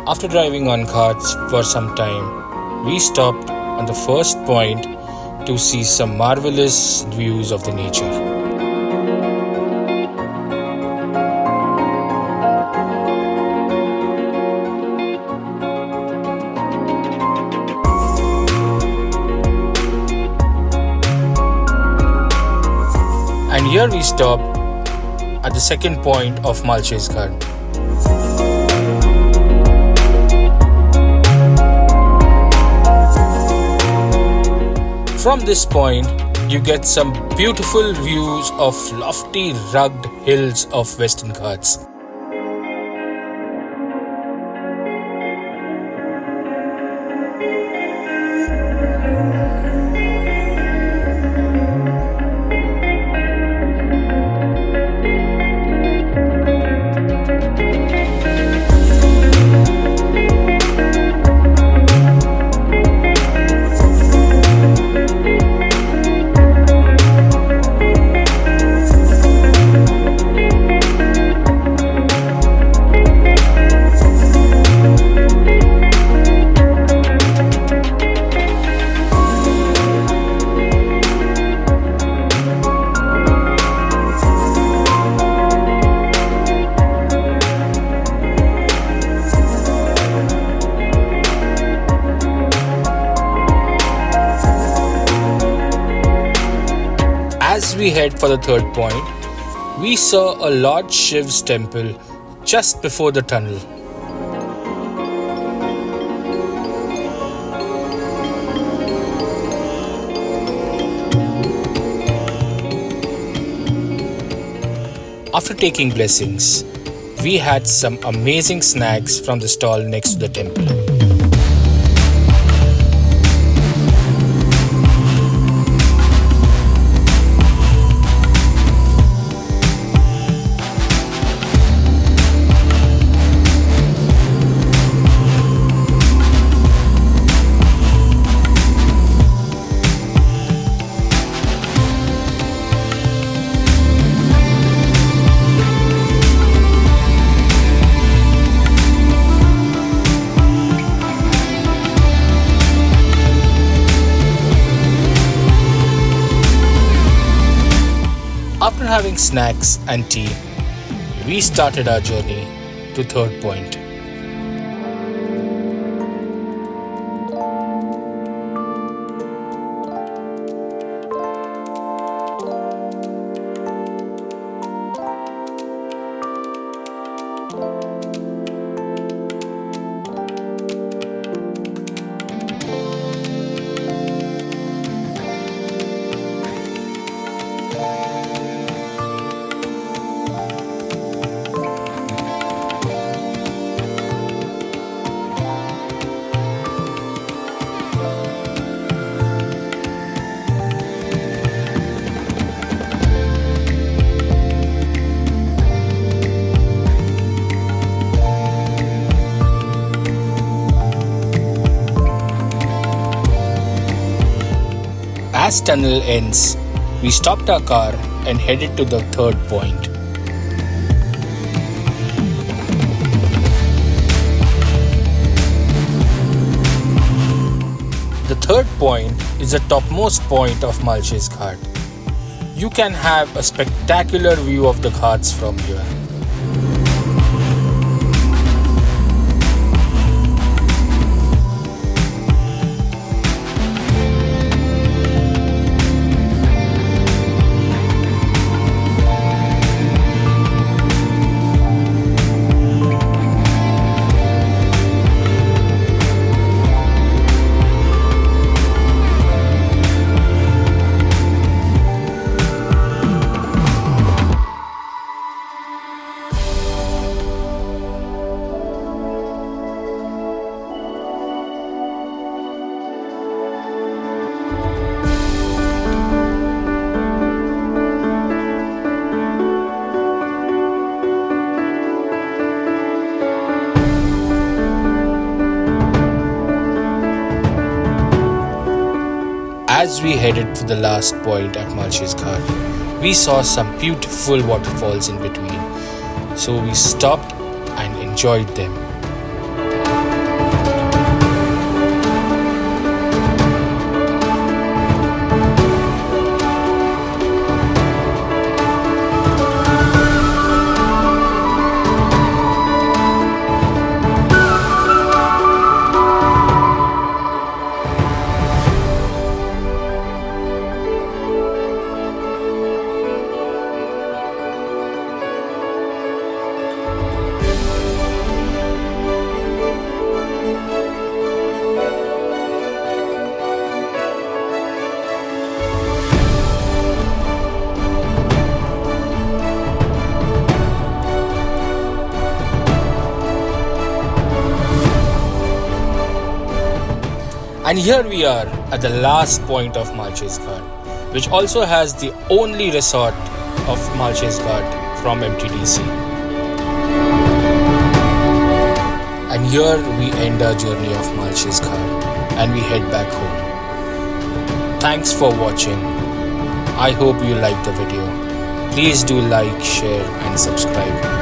After driving on ghats for some time, we stopped on the first point to see some marvelous views of the nature. And here we stopped at the second point of Malshej Ghat. From this point, you get some beautiful views of lofty rugged hills of Western Ghats. As we head for the third point, we saw a Lord Shiv's temple just before the tunnel. After taking blessings, we had some amazing snacks from the stall next to the temple. After having snacks and tea, we started our journey to third point. As tunnel ends, we stopped our car and headed to the third point. The third point is the topmost point of Malshej Ghat. You can have a spectacular view of the Ghats from here. As we headed to the last point at Malshej Ghat, we saw some beautiful waterfalls in between, so we stopped and enjoyed them. And here we are at the last point of Malshej Ghat, which also has the only resort of Malshej Ghat from MTDC. And here we end our journey of Malshej Ghat and we head back home. Thanks for watching. I hope you liked the video. Please do like, share and subscribe.